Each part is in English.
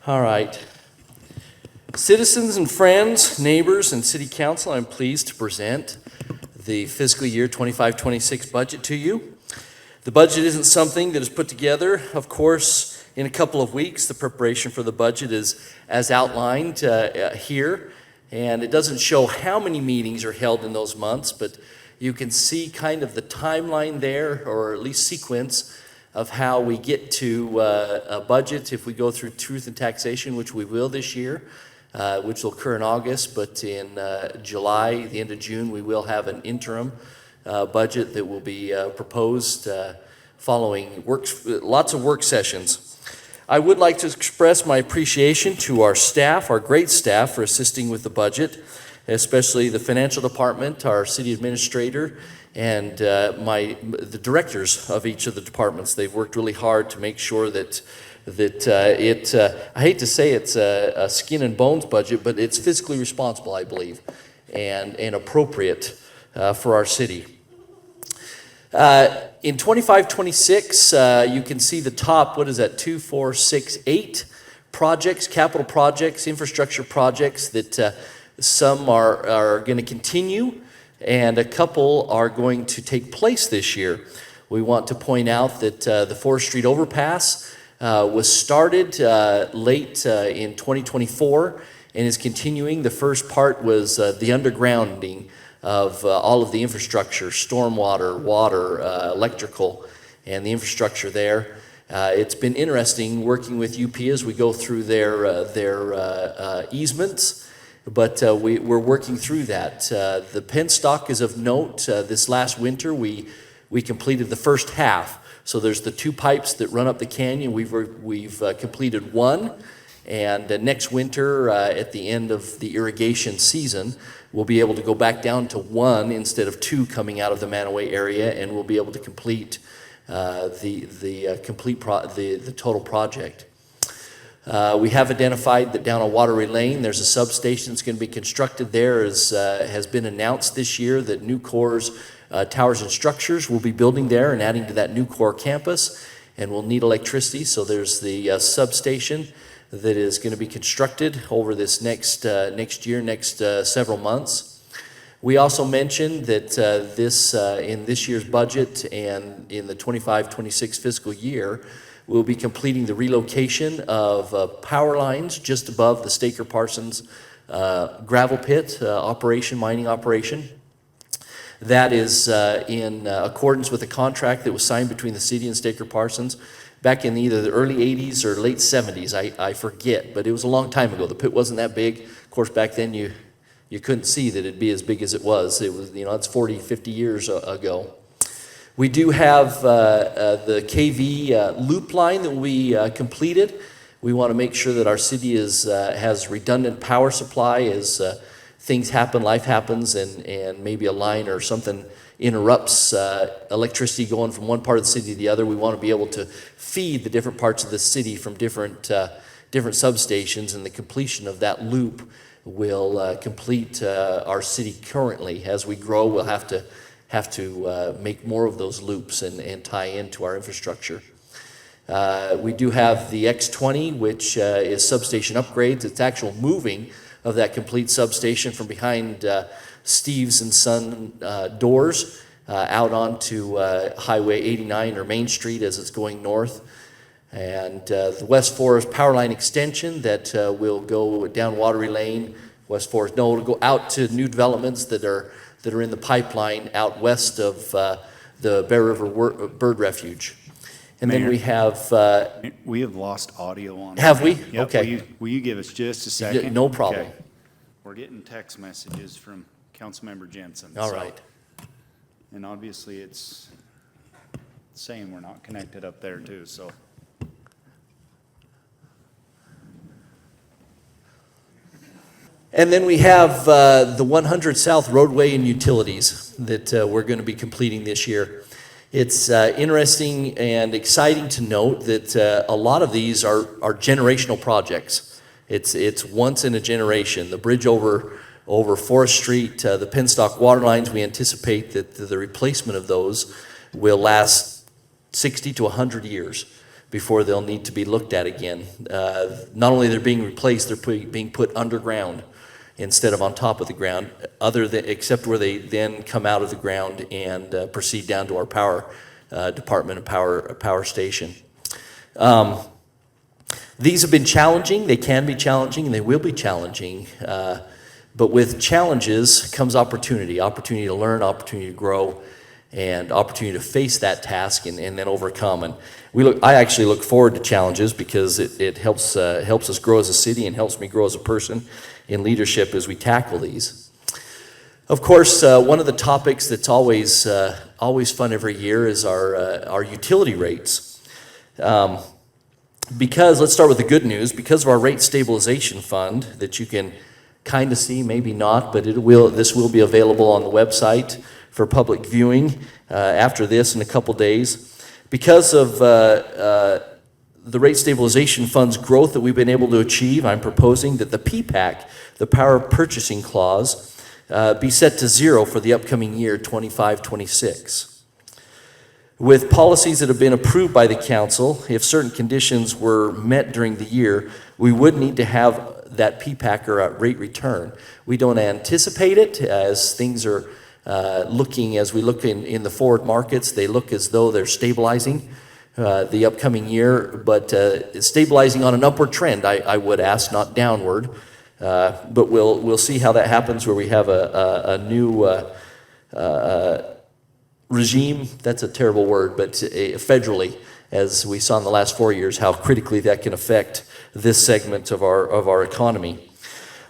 All right. Citizens and friends, neighbors, and city council, I'm pleased to present the fiscal year 25-26 budget to you. The budget isn't something that is put together, of course, in a couple of weeks. The preparation for the budget is as outlined here, and it doesn't show how many meetings are held in those months, but you can see kind of the timeline there, or at least sequence, of how we get to a budget if we go through truth and taxation, which we will this year, which will occur in August, but in July, the end of June, we will have an interim budget that will be proposed following lots of work sessions. I would like to express my appreciation to our staff, our great staff, for assisting with the budget, especially the financial department, our city administrator, and the directors of each of the departments. They've worked really hard to make sure that I hate to say it's a skin and bones budget, but it's fiscally responsible, I believe, and appropriate for our city. In 25-26, you can see the top, 2, 4, 6, 8 projects, capital projects, infrastructure projects that some are going to continue, and a couple are going to take place this year. We want to point out that the Forest Street Overpass was started late in 2024 and is continuing. The first part was the undergrounding of all of the infrastructure, stormwater, water, electrical, and the infrastructure there. It's been interesting working with UP as we go through their easements. But we're working through that. The penstock is of note. This last winter, we completed the first half. So there's the 2 pipes that run up the canyon. We've completed one, and next winter, at the end of the irrigation season, we'll be able to go back down to 1 instead of 2 coming out of the Manaway area, and we'll be able to complete the total project. We have identified that down on Waterway Lane, there's a substation that's going to be constructed there. Has been announced this year that Nucor's Towers and Structures will be building there and adding to that Nucor campus, and we'll need electricity. So there's the substation that is going to be constructed over this next several months. We also mentioned that in this year's budget and in the 25-26 fiscal year, we'll be completing the relocation of power lines just above the Staker Parsons gravel pit mining operation. That is in accordance with a contract that was signed between the city and Staker Parsons back in either the early 80s or late 70s. I forget, but it was a long time ago. The pit wasn't that big. Of course, back then you couldn't see that it'd be as big as it was. It was, it's 40, 50 years ago. We do have the KV loop line that we completed. We want to make sure that our city has redundant power supply as things happen, life happens, and maybe a line or something interrupts electricity going from one part of the city to the other. We want to be able to feed the different parts of the city from different substations, and the completion of that loop will complete our city currently. As we grow, we'll have to make more of those loops and tie into our infrastructure. We do have the X20, which is substation upgrades. It's actual moving of that complete substation from behind Steve's and Son doors out onto Highway 89 or Main Street as it's going north. And the West Forest power line extension that will go down Waterway Lane, it'll go out to new developments that are in the pipeline out west of the Bear River Bird Refuge. And Mayor, then we have lost audio on. Have we? Yep. Okay. Will you give us just a second? No problem. Okay. We're getting text messages from Councilmember Jensen. All right. And obviously it's saying we're not connected up there too, so. And then we have the 100 South roadway and utilities that we're going to be completing this year. It's interesting and exciting to note that a lot of these are generational projects. It's once in a generation. The bridge over Forest Street, the penstock water lines, we anticipate that the replacement of those will last 60 to 100 years. before they'll need to be looked at again. Not only they're being replaced, they're being put underground instead of on top of the ground, except where they then come out of the ground and proceed down to our power department and power station. These have been challenging. They can be challenging, and they will be challenging. But with challenges comes opportunity to learn, opportunity to grow, and opportunity to face that task and then overcome. And I actually look forward to challenges because it helps us grow as a city and helps me grow as a person in leadership as we tackle these. Of course, one of the topics that's always fun every year is our utility rates. Because, let's start with the good news, because of our rate stabilization fund that you can kind of see, maybe not, but this will be available on the website for public viewing after this in a couple days. Because of the rate stabilization fund's growth that we've been able to achieve, I'm proposing that the PPAC, the Power Purchasing Clause, be set to 0 for the upcoming year, 25-26. With policies that have been approved by the council, if certain conditions were met during the year, we would need to have that PPAC or rate return. We don't anticipate it as things are looking, as we look in the forward markets, they look as though they're stabilizing the upcoming year, but stabilizing on an upward trend, I would ask, not downward. But we'll see how that happens where we have a new regime. That's a terrible word, but federally, as we saw in the last 4 years, how critically that can affect this segment of our economy.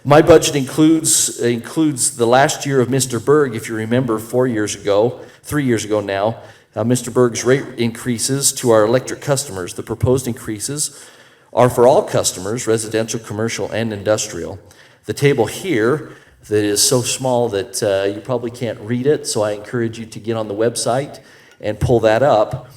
My budget includes the last year of Mr. Berg. If you remember, 3 years ago now, Mr. Berg's rate increases to our electric customers. The proposed increases are for all customers, residential, commercial, and industrial. The table here that is so small that you probably can't read it, so I encourage you to get on the website and pull that up.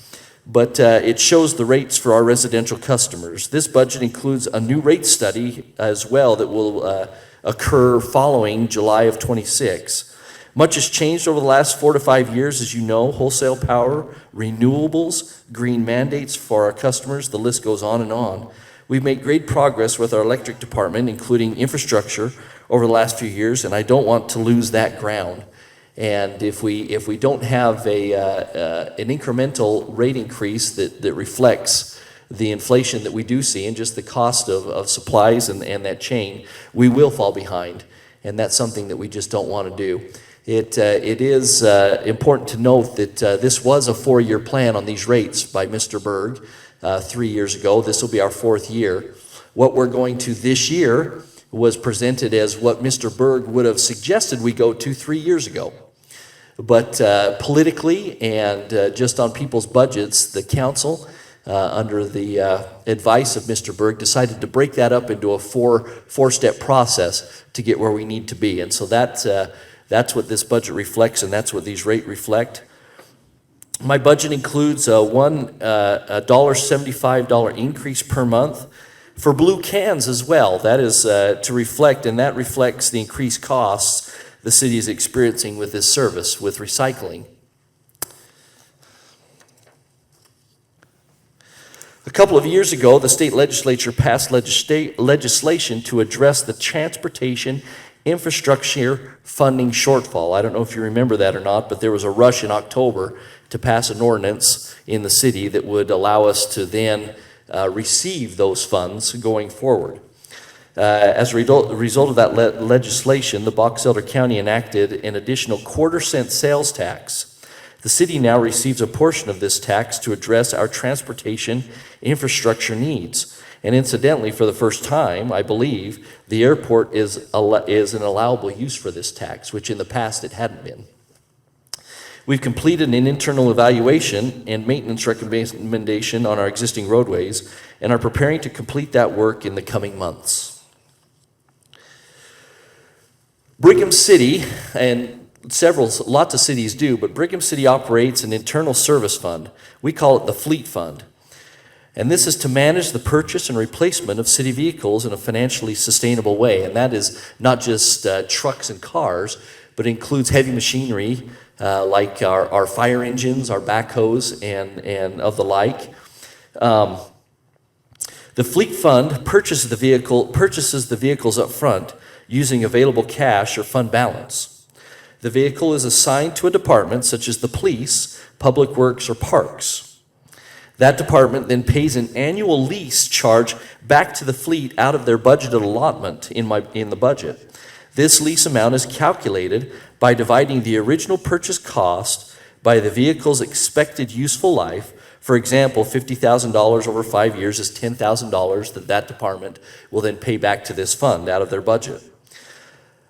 But it shows the rates for our residential customers. This budget includes a new rate study as well that will occur following July of 26. Much has changed over the last 4 to 5 years, as you know: wholesale power, renewables, green mandates for our customers, the list goes on and on. We've made great progress with our electric department, including infrastructure, over the last few years, and I don't want to lose that ground. And if we don't have an incremental rate increase that reflects the inflation that we do see and just the cost of supplies and that chain, we will fall behind. And that's something that we just don't want to do. It is important to note that this was a 4-year plan on these rates by Mr. Berg 3 years ago. This will be our 4th year. What we're going to this year was presented as what Mr. Berg would have suggested we go to 3 years ago. But politically and just on people's budgets, the council, under the advice of Mr. Berg, decided to break that up into a four-step process to get where we need to be. And so that's what this budget reflects, and that's what these rates reflect. My budget includes a $1.75 increase per month for blue cans as well. That is to reflect, and that reflects the increased costs the city is experiencing with this service, with recycling. A couple of years ago, the state legislature passed legislation to address the transportation infrastructure funding shortfall. I don't know if you remember that or not, but there was a rush in October to pass an ordinance in the city that would allow us to then receive those funds going forward. As a result of that legislation, the Box Elder County enacted an additional quarter-cent sales tax. The city now receives a portion of this tax to address our transportation infrastructure needs. And incidentally, for the first time, I believe, the airport is an allowable use for this tax, which in the past it hadn't been. We've completed an internal evaluation and maintenance recommendation on our existing roadways and are preparing to complete that work in the coming months. Brigham City, and lots of cities do, but Brigham City operates an internal service fund. We call it the Fleet Fund. And this is to manage the purchase and replacement of city vehicles in a financially sustainable way. And that is not just trucks and cars, but includes heavy machinery like our fire engines, our backhoes, and of the like. The fleet fund purchases the vehicles up front using available cash or fund balance. The vehicle is assigned to a department such as the police, public works, or parks. That department then pays an annual lease charge back to the fleet out of their budgeted allotment in the budget. This lease amount is calculated by dividing the original purchase cost by the vehicle's expected useful life. For example, $50,000 over 5 years is $10,000 that department will then pay back to this fund out of their budget.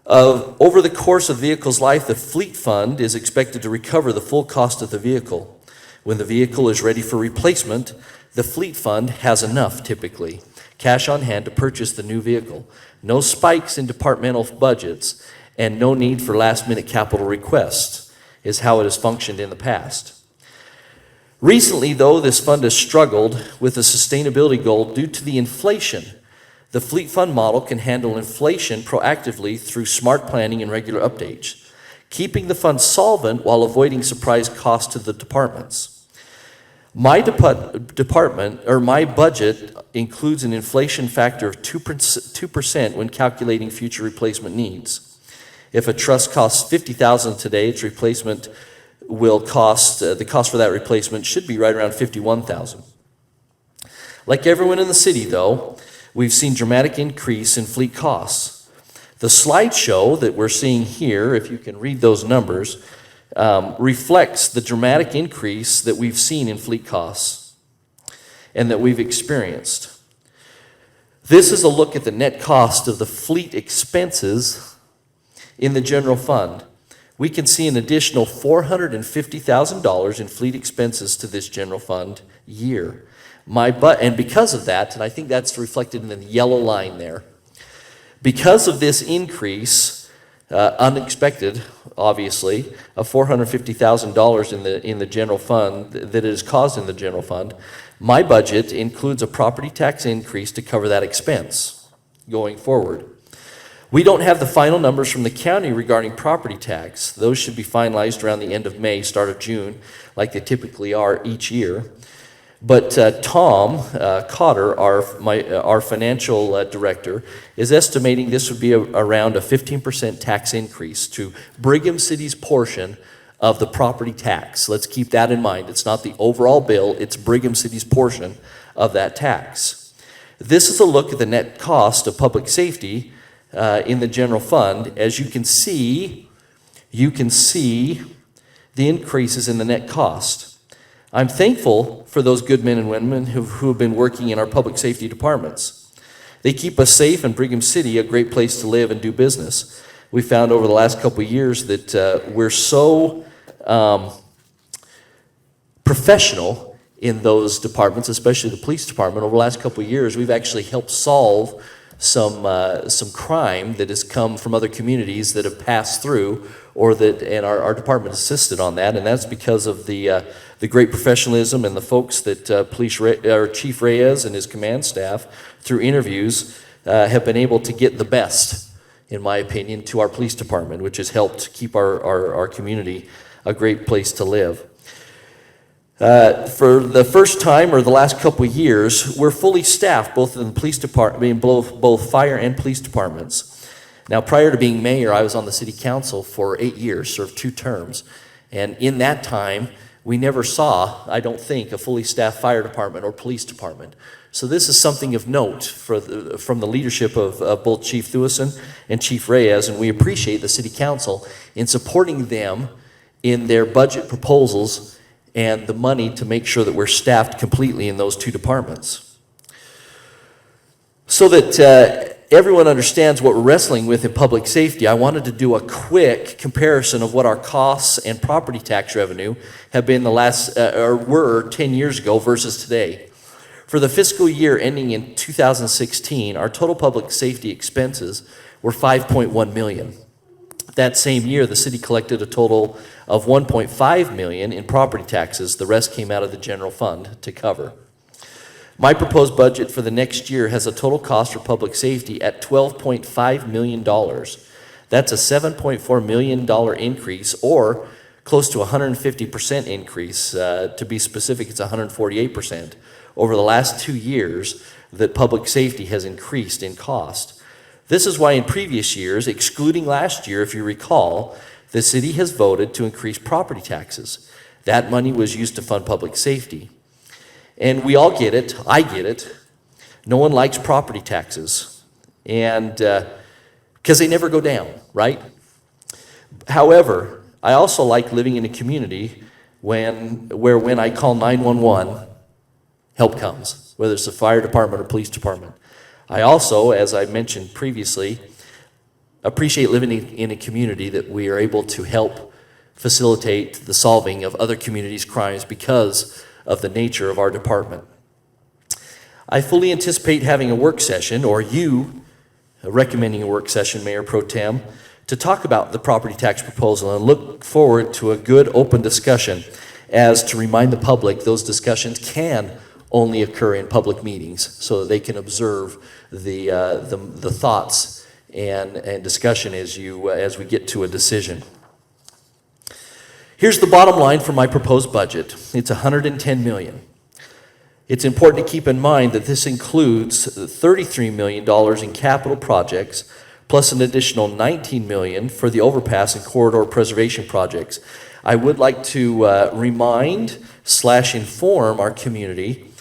Over the course of the vehicle's life, the fleet fund is expected to recover the full cost of the vehicle. When the vehicle is ready for replacement, the fleet fund has enough, typically, cash on hand to purchase the new vehicle. No spikes in departmental budgets and no need for last-minute capital requests is how it has functioned in the past. Recently, though, this fund has struggled with a sustainability goal due to the inflation. The fleet fund model can handle inflation proactively through smart planning and regular updates, keeping the fund solvent while avoiding surprise costs to the departments. My budget includes an inflation factor of 2% when calculating future replacement needs. If a truss costs $50,000 today, its replacement will cost, the cost for that replacement should be right around $51,000. Like everyone in the city, though, we've seen dramatic increase in fleet costs. The slideshow that we're seeing here, if you can read those numbers, reflects the dramatic increase that we've seen in fleet costs and that we've experienced. This is a look at the net cost of the fleet expenses in the general fund. We can see an additional $450,000 in fleet expenses to this general fund year. And because of that, and I think that's reflected in the yellow line there, because of this increase, unexpected, obviously, of $450,000 in the general fund that is caused in the general fund, my budget includes a property tax increase to cover that expense going forward. We don't have the final numbers from the county regarding property tax. Those should be finalized around the end of May, start of June, like they typically are each year. But Tom Cotter, our financial director, is estimating this would be around a 15% tax increase to Brigham City's portion of the property tax. Let's keep that in mind. It's not the overall bill, it's Brigham City's portion of that tax. This is a look at the net cost of public safety in the general fund. As you can see the increases in the net cost. I'm thankful for those good men and women who have been working in our public safety departments. They keep us safe and Brigham City a great place to live and do business. We found over the last couple of years that we're so professional in those departments, especially the police department. Over the last couple of years, we've actually helped solve some crime that has come from other communities that have passed through, and our department assisted on that, and that's because of the great professionalism and the folks that Chief Reyes and his command staff, through interviews, have been able to get the best, in my opinion, to our police department, which has helped keep our community a great place to live. For the first time, or the last couple of years, we're fully staffed, both in the police department, both fire and police departments. Now, prior to being mayor, I was on the city council for 8 years, served 2 terms, and in that time, we never saw, I don't think, a fully staffed fire department or police department. So this is something of note from the leadership of both Chief Thuison and Chief Reyes, and we appreciate the city council in supporting them in their budget proposals and the money to make sure that we're staffed completely in those 2 departments. So that everyone understands what we're wrestling with in public safety, I wanted to do a quick comparison of what our costs and property tax revenue have been were 10 years ago versus today. For the fiscal year ending in 2016, our total public safety expenses were $5.1 million. That same year, the city collected a total of $1.5 million in property taxes. The rest came out of the general fund to cover. My proposed budget for the next year has a total cost for public safety at $12.5 million. That's a $7.4 million increase, or close to 150% increase. To be specific, it's 148%, over the last 2 years that public safety has increased in cost. This is why in previous years, excluding last year, if you recall, the city has voted to increase property taxes. That money was used to fund public safety. And we all get it. I get it. No one likes property taxes, and because they never go down, right? However, I also like living in a community where when I call 911, help comes, whether it's the fire department or police department. I also, as I mentioned previously, appreciate living in a community that we are able to help facilitate the solving of other communities' crimes because of the nature of our department. I fully anticipate having a work session, or you recommending a work session, Mayor Pro Tem, to talk about the property tax proposal, and look forward to a good open discussion as to remind the public those discussions can only occur in public meetings so that they can observe the thoughts and discussion as we get to a decision. Here's the bottom line for my proposed budget. It's $110 million. It's important to keep in mind that this includes $33 million in capital projects, plus an additional $19 million for the overpass and corridor preservation projects. I would like to remind/inform our community,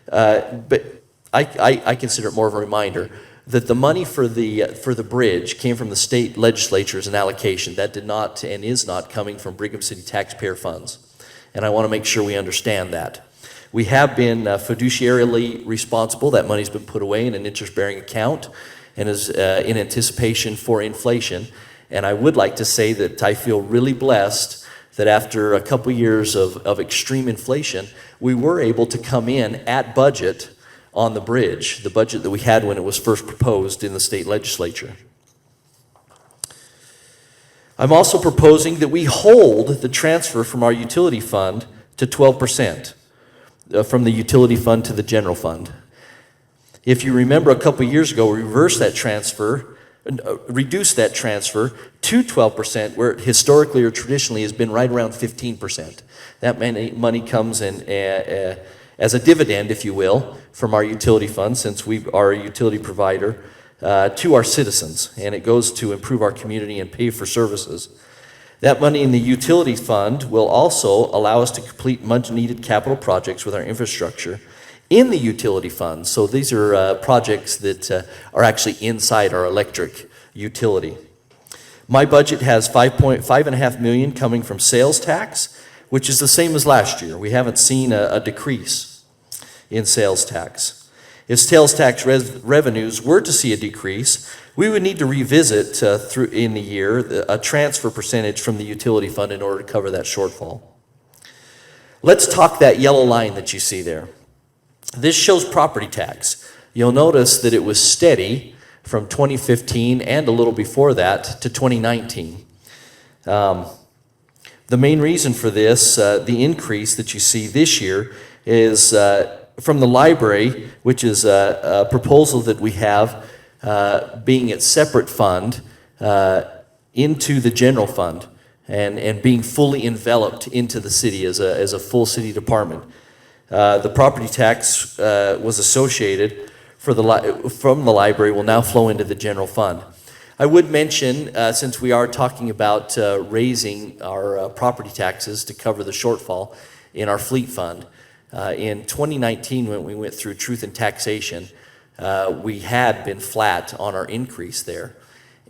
but I consider it more of a reminder, that the money for the bridge came from the state legislature as an allocation. That did not and is not coming from Brigham City taxpayer funds. And I want to make sure we understand that. We have been fiduciarily responsible. That money's been put away in an interest-bearing account and is in anticipation for inflation. And I would like to say that I feel really blessed that after a couple years of extreme inflation, we were able to come in at budget on the bridge, the budget that we had when it was first proposed in the state legislature. I'm also proposing that we hold the transfer from our utility fund to 12%, from the utility fund to the general fund. If you remember, a couple years ago, we reduced that transfer to 12%, where it historically or traditionally has been right around 15%. That money comes in as a dividend, if you will, from our utility fund, since we are a utility provider, to our citizens, and it goes to improve our community and pay for services. That money in the utility fund will also allow us to complete much-needed capital projects with our infrastructure in the utility fund. So these are projects that are actually inside our electric utility. My budget has $5.5 million coming from sales tax, which is the same as last year. We haven't seen a decrease in sales tax. If sales tax revenues were to see a decrease, we would need to revisit through in the year a transfer percentage from the utility fund in order to cover that shortfall. Let's talk that yellow line that you see there. This shows property tax. You'll notice that it was steady from 2015 and a little before that to 2019. The main reason for this, the increase that you see this year, is from the library, which is a proposal that we have being its separate fund into the general fund and being fully enveloped into the city as a full city department. The property tax was associated from the library will now flow into the general fund. I would mention, since we are talking about raising our property taxes to cover the shortfall in our fleet fund, in 2019 when we went through truth and taxation, we had been flat on our increase there.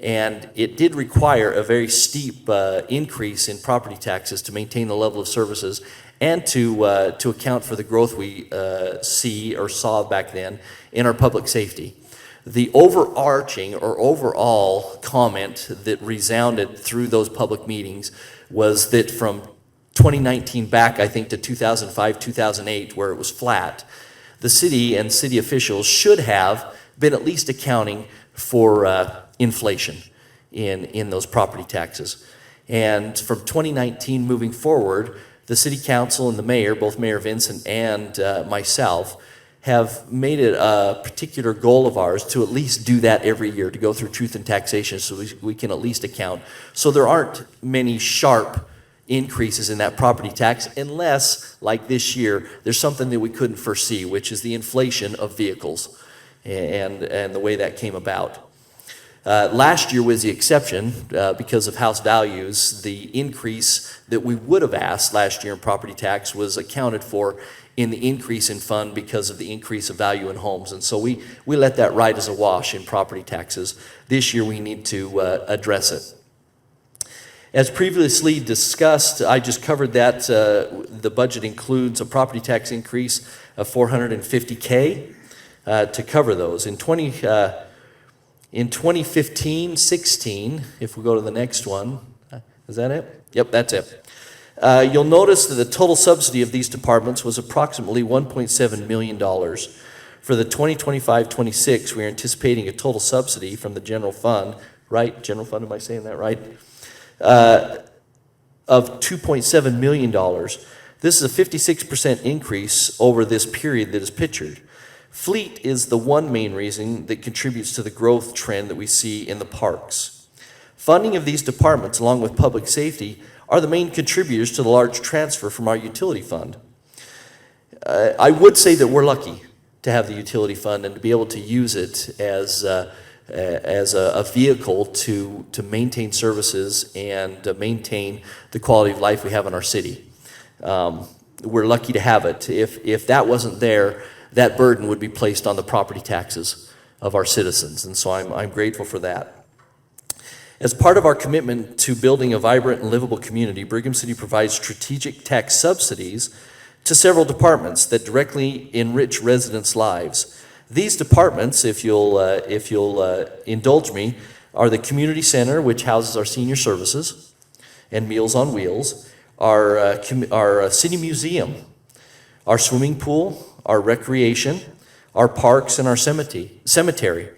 And it did require a very steep increase in property taxes to maintain the level of services and to account for the growth we see or saw back then in our public safety. The overarching or overall comment that resounded through those public meetings was that from 2019 back, I think, to 2005, 2008, where it was flat, the city and city officials should have been at least accounting for inflation in those property taxes. And from 2019 moving forward, the city council and the mayor, both Mayor Vincent and myself, have made it a particular goal of ours to at least do that every year, to go through truth and taxation so we can at least account. So there aren't many sharp increases in that property tax unless, like this year, there's something that we couldn't foresee, which is the inflation of vehicles and the way that came about. Last year was the exception because of house values. The increase that we would have asked last year in property tax was accounted for in the increase in fund because of the increase of value in homes. And so we let that ride as a wash in property taxes. This year we need to address it. As previously discussed, I just covered that the budget includes a property tax increase of $450K to cover those. In 2015-16, if we go to the next one, is that it? Yep, that's it. You'll notice that the total subsidy of these departments was approximately $1.7 million. For the 2025-26, we're anticipating a total subsidy from the general fund, right? General fund, am I saying that right? Of $2.7 million. This is a 56% increase over this period that is pictured. Fleet is the one main reason that contributes to the growth trend that we see in the parks. Funding of these departments, along with public safety, are the main contributors to the large transfer from our utility fund. I would say that we're lucky to have the utility fund and to be able to use it as a vehicle to maintain services and maintain the quality of life we have in our city. We're lucky to have it. If that wasn't there, that burden would be placed on the property taxes of our citizens, and so I'm grateful for that. As part of our commitment to building a vibrant and livable community, Brigham City provides strategic tax subsidies to several departments that directly enrich residents' lives. These departments, if you'll indulge me, are the community center, which houses our senior services and Meals on Wheels, our city museum, our swimming pool, our recreation, our parks, and our cemetery.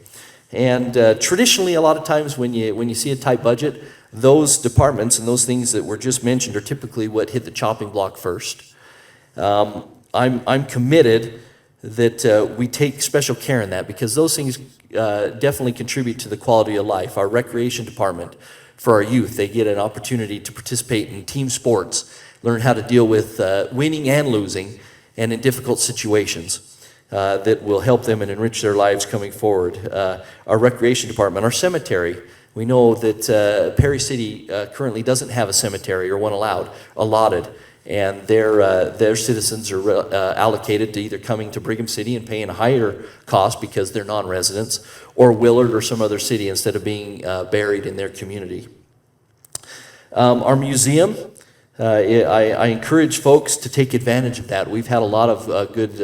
And traditionally, a lot of times when you see a tight budget, those departments and those things that were just mentioned are typically what hit the chopping block first. I'm committed that we take special care in that because those things definitely contribute to the quality of life. Our recreation department, for our youth, they get an opportunity to participate in team sports, learn how to deal with winning and losing, and in difficult situations. That will help them and enrich their lives coming forward. Our recreation department, our cemetery. We know that Perry City currently doesn't have a cemetery or one allotted, and their citizens are allocated to either coming to Brigham City and paying a higher cost because they're non-residents, or Willard or some other city instead of being buried in their community. Our museum. I encourage folks to take advantage of that. We've had a lot of good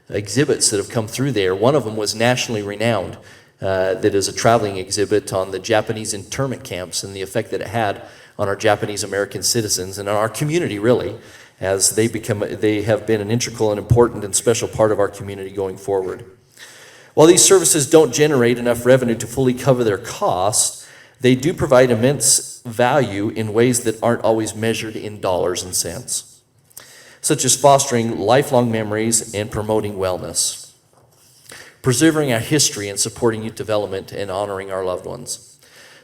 exhibits that have come through there. One of them was nationally renowned, that is a traveling exhibit on the Japanese internment camps and the effect that it had on our Japanese American citizens and on our community, really, as they have been an integral and important and special part of our community going forward. While these services don't generate enough revenue to fully cover their costs, they do provide immense value in ways that aren't always measured in dollars and cents, such as fostering lifelong memories and promoting wellness, preserving our history and supporting youth development and honoring our loved ones.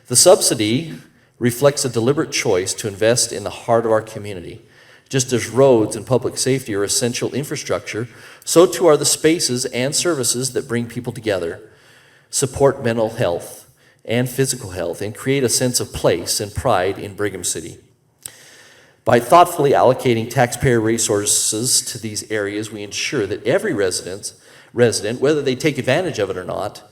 The subsidy reflects a deliberate choice to invest in the heart of our community. Just as roads and public safety are essential infrastructure, so too are the spaces and services that bring people together, support mental health and physical health, and create a sense of place and pride in Brigham City. By thoughtfully allocating taxpayer resources to these areas, we ensure that every resident, whether they take advantage of it or not,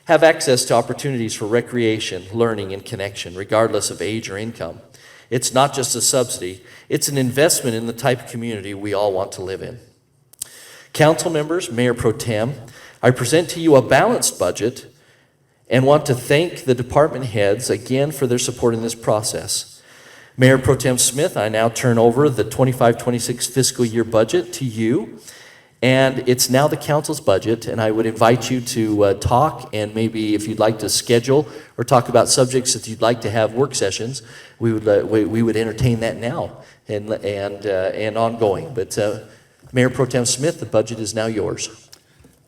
have access to opportunities for recreation, learning, and connection, regardless of age or income. It's not just a subsidy, it's an investment in the type of community we all want to live in. Council members, Mayor Pro Tem, I present to you a balanced budget and want to thank the department heads again for their support in this process. Mayor Pro Tem Smith, I now turn over the 25-26 fiscal year budget to you, and it's now the council's budget, and I would invite you to talk, and maybe if you'd like to schedule or talk about subjects that you'd like to have work sessions, we would entertain that now and ongoing. But Mayor Pro Tem Smith, the budget is now yours.